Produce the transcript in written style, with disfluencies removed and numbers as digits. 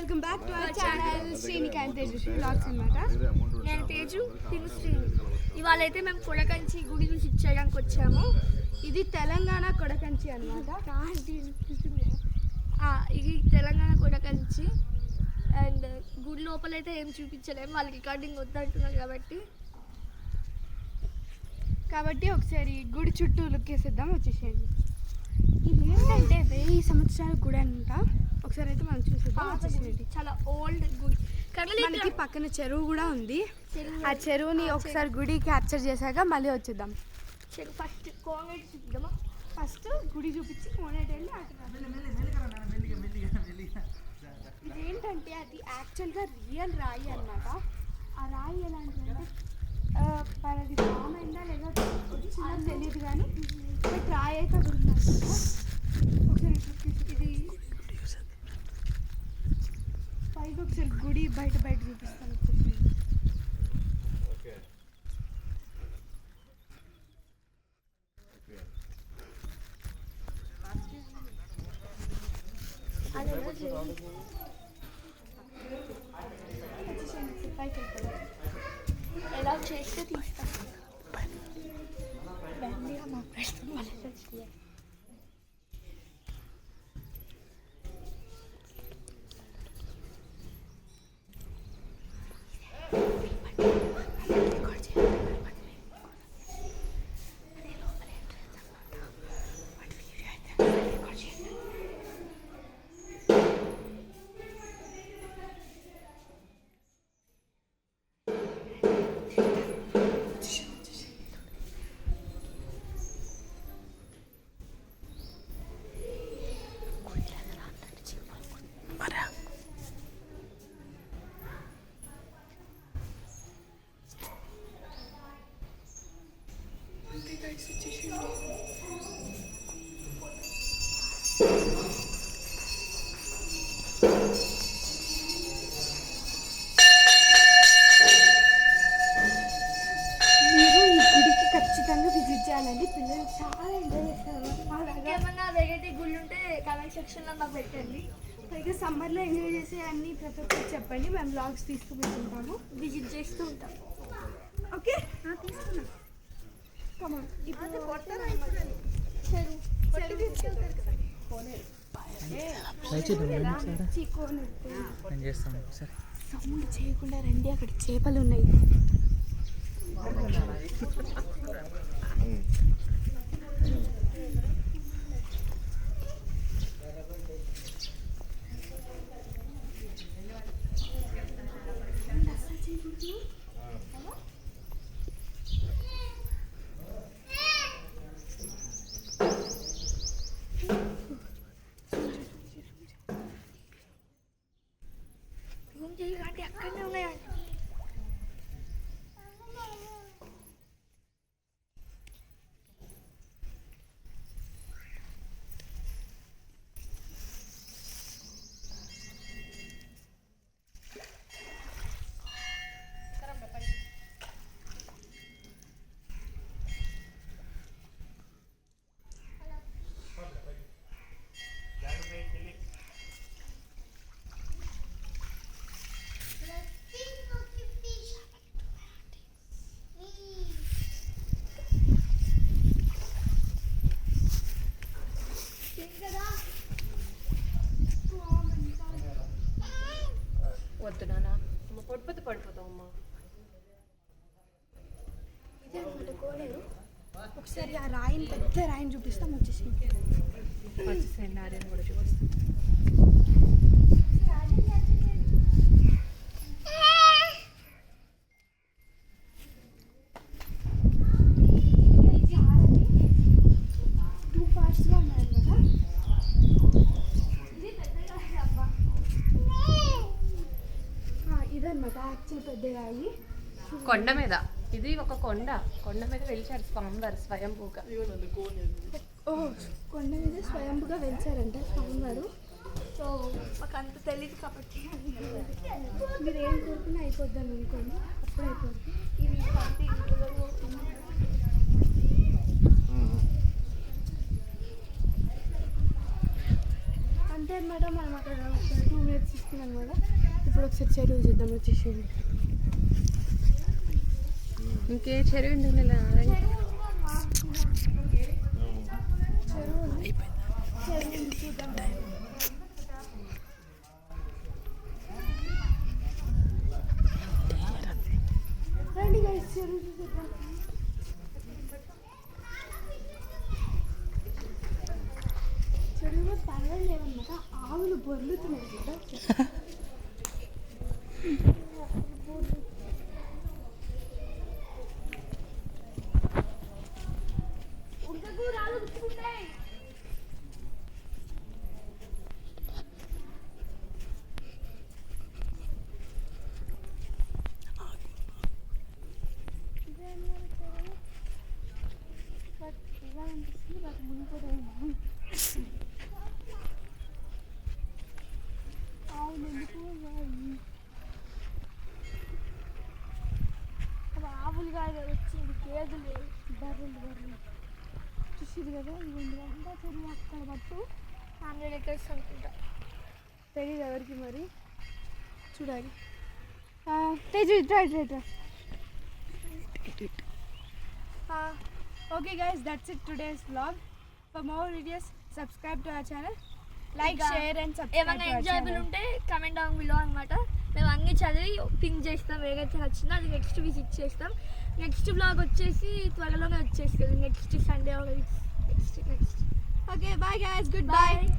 Welcome back to our channel Srinika and Tejaswi vlogs అన్నమాట. నేను తేజు తిను శ్రీని. ఇవాళ అయితే మేము కొడకంచి గుడి నుంచి ఇచ్చేయడానికి వచ్చాము. ఇది తెలంగాణ కొడకంచి అన్నమాట. ఇది తెలంగాణ కొడకంచి అండ్ గుడి లోపల అయితే ఏం చూపించలేము, వాళ్ళు రికార్డింగ్ వద్దంటున్నారు కాబట్టి ఒకసారి గుడి చుట్టూ లుక్ వేసేద్దాం, వచ్చేసేయండి. ఇది ఏంటంటే 1000 సంవత్సరాల గుడి అంట. ఒకసారి అయితే మనం చూసేద్దాం, వచ్చేసేయండి. చాలా ఓల్డ్ గుడి. మనకి పక్కన చెరువు కూడా ఉంది. ఆ చెరువుని ఒకసారి గుడి క్యాప్చర్ చేశాక మళ్ళీ వచ్చేద్దాం. ఫస్ట్ కోనేటి చూపిద్దామా? ఫస్ట్ గుడి చూపించి కోనేటి వెళ్ళి ఇదేంటంటే అది యాక్చువల్గా రియల్ రాయి అన్నమాట. ఆ రాయి ఎలాంటిదంటే అది ఫామ్ అయిందా లేదా వచ్చిందా తెలియదు, కానీ బట్ రాయి అయితే అది ఉందన్నమాట. ఒకసారి ఇది పైకి ఒకసారి గుడి బయట చూపిస్తాను. ఎలా చేస్తే తీస్తాం. మా ప్రశ్న విజిట్ చేయాలండి. పిల్లలు చాలా ఎంజాయ్ చేస్తారు. ఏమన్నా వెరైటీ గుళ్ళు ఉంటే కామెంట్ సెక్షన్లో మాకు పెట్టండి. పైగా సమ్మర్లో ఎంజాయ్ చేసే అన్ని ప్రతి ఒక్కరికి చెప్పండి, మేము బ్లాగ్స్ తీసుకుపోతుంటాము, విజిట్ చేస్తూ ఉంటాము. ఓకే తీసుకున్నాం. ఇప్పుడు సౌండ్ చేయకుండా రండి, అక్కడ చేపలు ఉన్నాయి. అంటే అక్కడనే ఉన్నాయండి. వద్దు నాన్న, పొడిపోతే పడిపోతావమ్మా. ఇదే అనమాట కోనేరు. ఒకసారి ఆ రాయిని, పెద్ద రాయిని చూపిస్తాం, వచ్చేసేయండి. ఆర్యని కూడా చూపిస్తాం. కొండ మీద, ఇది ఒక కొండ మీద వెలిచారు స్వామివారు స్వయంభూగా. కొండ మీద స్వయంభూగా వెలిచారంట స్వామివారు. సో మాకు అంత తెలియదు కాబట్టి మీరు ఏం కోరుకున్నా అయిపోద్దాం అనుకోండి, అప్పుడు అయిపోద్ది. ఇవి అంతే అనమాట. మనం అక్కడ 2 minutes వచ్చేసింది అనమాట. ఇప్పుడు ఒకసారి చెరువు చూద్దాం వచ్చేసింది. ఇంకే చెరువు ఉంటుంది ఇలా రండి guys, చెరువు చూసేద్దాం. చెరువులో పర్వాలేదు లేవన్నమాట, ఆవులు బొర్లుతున్నాయి కదా. ఇలా అనిపిస్తుంది, బట్ మునిపోతాయి. ఆవులు వెళ్ళిపోయాయి. ఆవులు కాదు వచ్చింది, గేదెలు, బర్రెలు చూసిరు కదా. ఇవంతా చెరువు అక్కడ పట్టు 100 acres అనుకుంటా. తెలియదు ఎవరికి మరి, చూడాలి. తేజు ఇట్రా. Okay guys, that's it today's vlog. For more videos, subscribe to our channel, like, share and subscribe ఏమైనా to our ఎంజాయబుల్ channel. ఉంటే కమెంట్ డౌన్ బిలో అనమాట. మేము అన్ని చదివి పింక్ చేస్తాం, ఏదైతే నచ్చిందో అది నెక్స్ట్ విజిట్ చేస్తాం. నెక్స్ట్ బ్లాగ్ వచ్చేసి త్వరలోనే వచ్చేస్తుంది, next Sunday next. Okay, bye guys, goodbye.